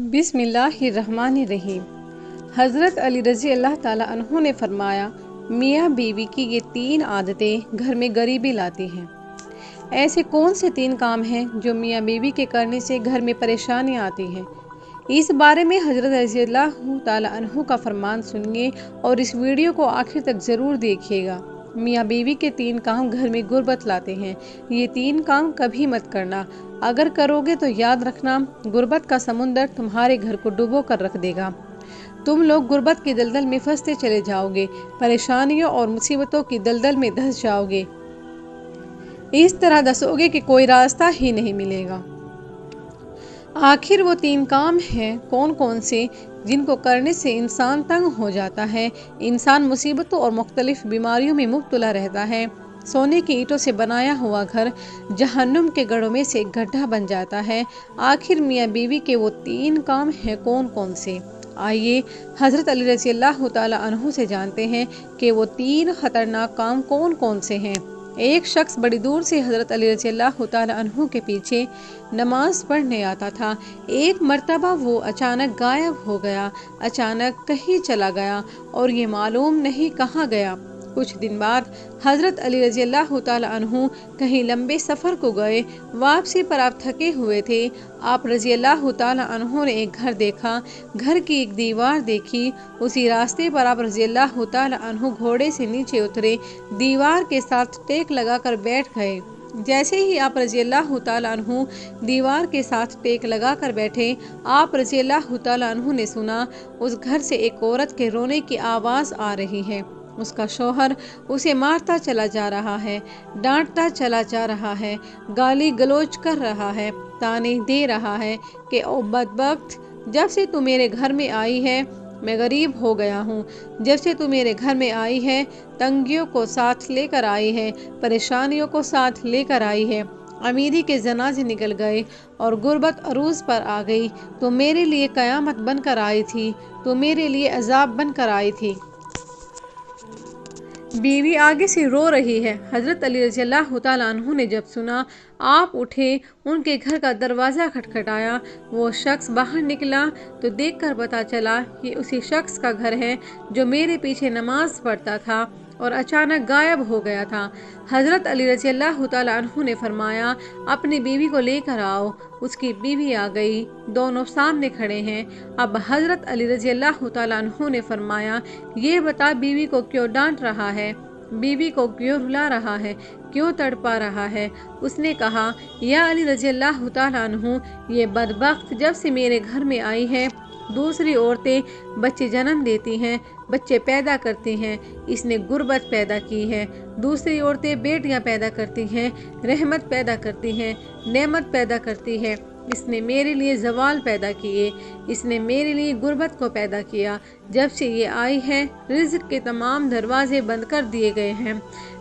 بسم اللہ الرحمن الرحیم۔ حضرت علی رضی اللہ تعالیٰ عنہ نے فرمایا، میاں بیوی کی یہ 3 عادتیں گھر میں غریبی لاتی ہیں۔ ایسے کون سے 3 کام ہیں جو میاں بیوی کے کرنے سے گھر میں پریشانی آتی ہیں؟ اس بارے میں حضرت رضی اللہ تعالیٰ عنہ کا فرمان سنیے اور اس ویڈیو کو آخر تک ضرور دیکھیے گا۔ میاں بیوی کے 3 کام گھر میں غربت لاتے ہیں۔ یہ 3 کام کبھی مت کرنا، اگر کرو گے تو یاد رکھنا غربت کا سمندر تمہارے گھر کو ڈبو کر رکھ دے گا۔ تم لوگ غربت کی دلدل میں پھنستے چلے جاؤ گے، پریشانیوں اور مصیبتوں کی دلدل میں دھس جاؤ گے، اس طرح دھسو گے کہ کوئی راستہ ہی نہیں ملے گا۔ آخر وہ 3 کام ہیں کون کون سے جن کو کرنے سے انسان تنگ ہو جاتا ہے، انسان مصیبتوں اور مختلف بیماریوں میں مبتلا رہتا ہے، سونے کی اینٹوں سے بنایا ہوا گھر جہنم کے گڑھوں میں سے ایک گڈھا بن جاتا ہے۔ آخر میاں بیوی کے وہ 3 کام ہیں کون کون سے؟ آئیے حضرت علی رضی اللہ تعالیٰ عنہ سے جانتے ہیں کہ وہ 3 خطرناک کام کون کون سے ہیں۔ ایک شخص بڑی دور سے حضرت علی رضی اللہ تعالیٰ عنہ کے پیچھے نماز پڑھنے آتا تھا۔ ایک مرتبہ وہ اچانک غائب ہو گیا، اچانک کہیں چلا گیا اور یہ معلوم نہیں کہاں گیا۔ کچھ دن بعد حضرت علی رضی اللہ تعالیٰ عنہ کہیں لمبے سفر کو گئے، واپسی پر آپ تھکے ہوئے تھے۔ آپ رضی اللہ تعالیٰ عنہ نے ایک گھر دیکھا، گھر کی ایک دیوار دیکھی، اسی راستے پر آپ رضی اللہ تعالیٰ عنہ گھوڑے سے نیچے اترے، دیوار کے ساتھ ٹیک لگا کر بیٹھ گئے۔ جیسے ہی آپ رضی اللہ تعالیٰ عنہ دیوار کے ساتھ ٹیک لگا کر بیٹھے، آپ رضی اللہ تعالیٰ عنہ نے سنا اس گھر سے ایک عورت کے رونے کی آواز آ رہی ہے۔ اس کا شوہر اسے مارتا چلا جا رہا ہے، ڈانٹتا چلا جا رہا ہے، گالی گلوچ کر رہا ہے، تانے دے رہا ہے کہ او بدبخت، جب سے تو میرے گھر میں آئی ہے میں غریب ہو گیا ہوں، جب سے تو میرے گھر میں آئی ہے تنگیوں کو ساتھ لے کر آئی ہے، پریشانیوں کو ساتھ لے کر آئی ہے، امیری کے جنازے نکل گئے اور غربت عروج پر آ گئی، تو میرے لیے قیامت بن کر آئی تھی، تو میرے لیے عذاب بن کر آئی تھی۔ بیوی آگے سے رو رہی ہے۔ حضرت علی رضی اللہ تعالیٰ عنہ نے جب سنا، آپ اٹھے، ان کے گھر کا دروازہ کھٹکھٹایا، وہ شخص باہر نکلا تو دیکھ کر پتہ چلا یہ اسی شخص کا گھر ہے جو میرے پیچھے نماز پڑھتا تھا اور اچانک غائب ہو گیا تھا۔ حضرت علی رضی اللہ تعالیٰ عنہ نے فرمایا، اپنی بیوی کو لے کر آؤ۔ اس کی بیوی آ گئی، دونوں سامنے کھڑے ہیں۔ اب حضرت علی رضی اللہ تعالیٰ عنہ نے فرمایا، یہ بتا بیوی کو کیوں ڈانٹ رہا ہے، بیوی کو کیوں رلا رہا ہے، کیوں تڑپا رہا ہے؟ اس نے کہا، یا علی رضی اللہ تعالیٰ عنہ، یہ بدبخت جب سے میرے گھر میں آئی ہے دوسری عورتیں بچے جنم دیتی ہیں، بچے پیدا کرتی ہیں، اس نے غربت پیدا کی ہے۔ دوسری عورتیں بیٹیاں پیدا کرتی ہیں، رحمت پیدا کرتی ہیں، نعمت پیدا کرتی ہے، اس نے میرے لیے زوال پیدا کیے، اس نے میرے لیے غربت کو پیدا کیا۔ جب سے یہ آئی ہے رزق کے تمام دروازے بند کر دیے گئے ہیں،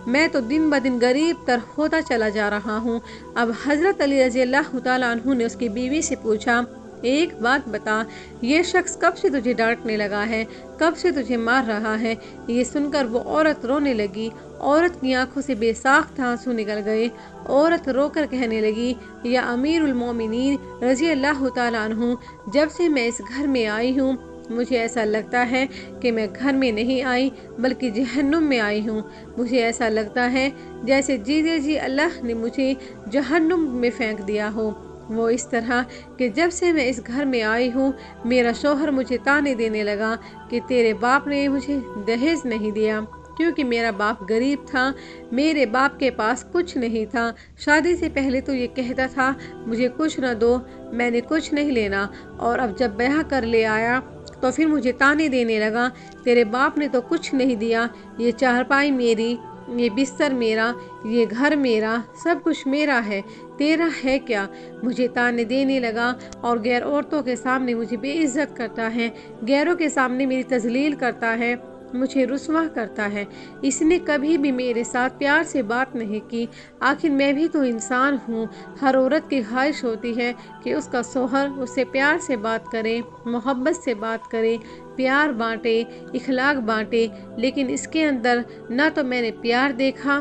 میں تو دن بدن غریب تر ہوتا چلا جا رہا ہوں۔ اب حضرت علی رضی اللہ تعالیٰ عنہ نے اس کی بیوی سے پوچھا، ایک بات بتا، یہ شخص کب سے تجھے ڈانٹنے لگا ہے، کب سے تجھے مار رہا ہے؟ یہ سن کر وہ عورت رونے لگی، عورت کی آنکھوں سے بے ساختہ آنسو نکل گئے۔ عورت رو کر کہنے لگی، یا امیر المومنین رضی اللہ تعالیٰ عنہ، جب سے میں اس گھر میں آئی ہوں مجھے ایسا لگتا ہے کہ میں گھر میں نہیں آئی بلکہ جہنم میں آئی ہوں۔ مجھے ایسا لگتا ہے جیسے جیتے جی اللہ نے مجھے جہنم میں پھینک دیا ہو۔ وہ اس طرح کہ جب سے میں اس گھر میں آئی ہوں میرا شوہر مجھے تانے دینے لگا کہ تیرے باپ نے مجھے دہیز نہیں دیا، کیونکہ میرا باپ غریب تھا، میرے باپ کے پاس کچھ نہیں تھا۔ شادی سے پہلے تو یہ کہتا تھا مجھے کچھ نہ دو، میں نے کچھ نہیں لینا، اور اب جب بیاہ کر لے آیا تو پھر مجھے تانے دینے لگا، تیرے باپ نے تو کچھ نہیں دیا، یہ چارپائی میری، یہ بستر میرا، یہ گھر میرا، سب کچھ میرا ہے، تیرا ہے کیا؟ مجھے تانے دینے لگا اور غیر عورتوں کے سامنے مجھے بے عزت کرتا ہے، غیروں کے سامنے میری تذلیل کرتا ہے، مجھے رسوا کرتا ہے۔ اس نے کبھی بھی میرے ساتھ پیار سے بات نہیں کی۔ آخر میں بھی تو انسان ہوں، ہر عورت کی خواہش ہوتی ہے کہ اس کا شوہر اس سے پیار سے بات کرے، محبت سے بات کرے، پیار بانٹے، اخلاق بانٹے، لیکن اس کے اندر نہ تو میں نے پیار دیکھا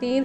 3,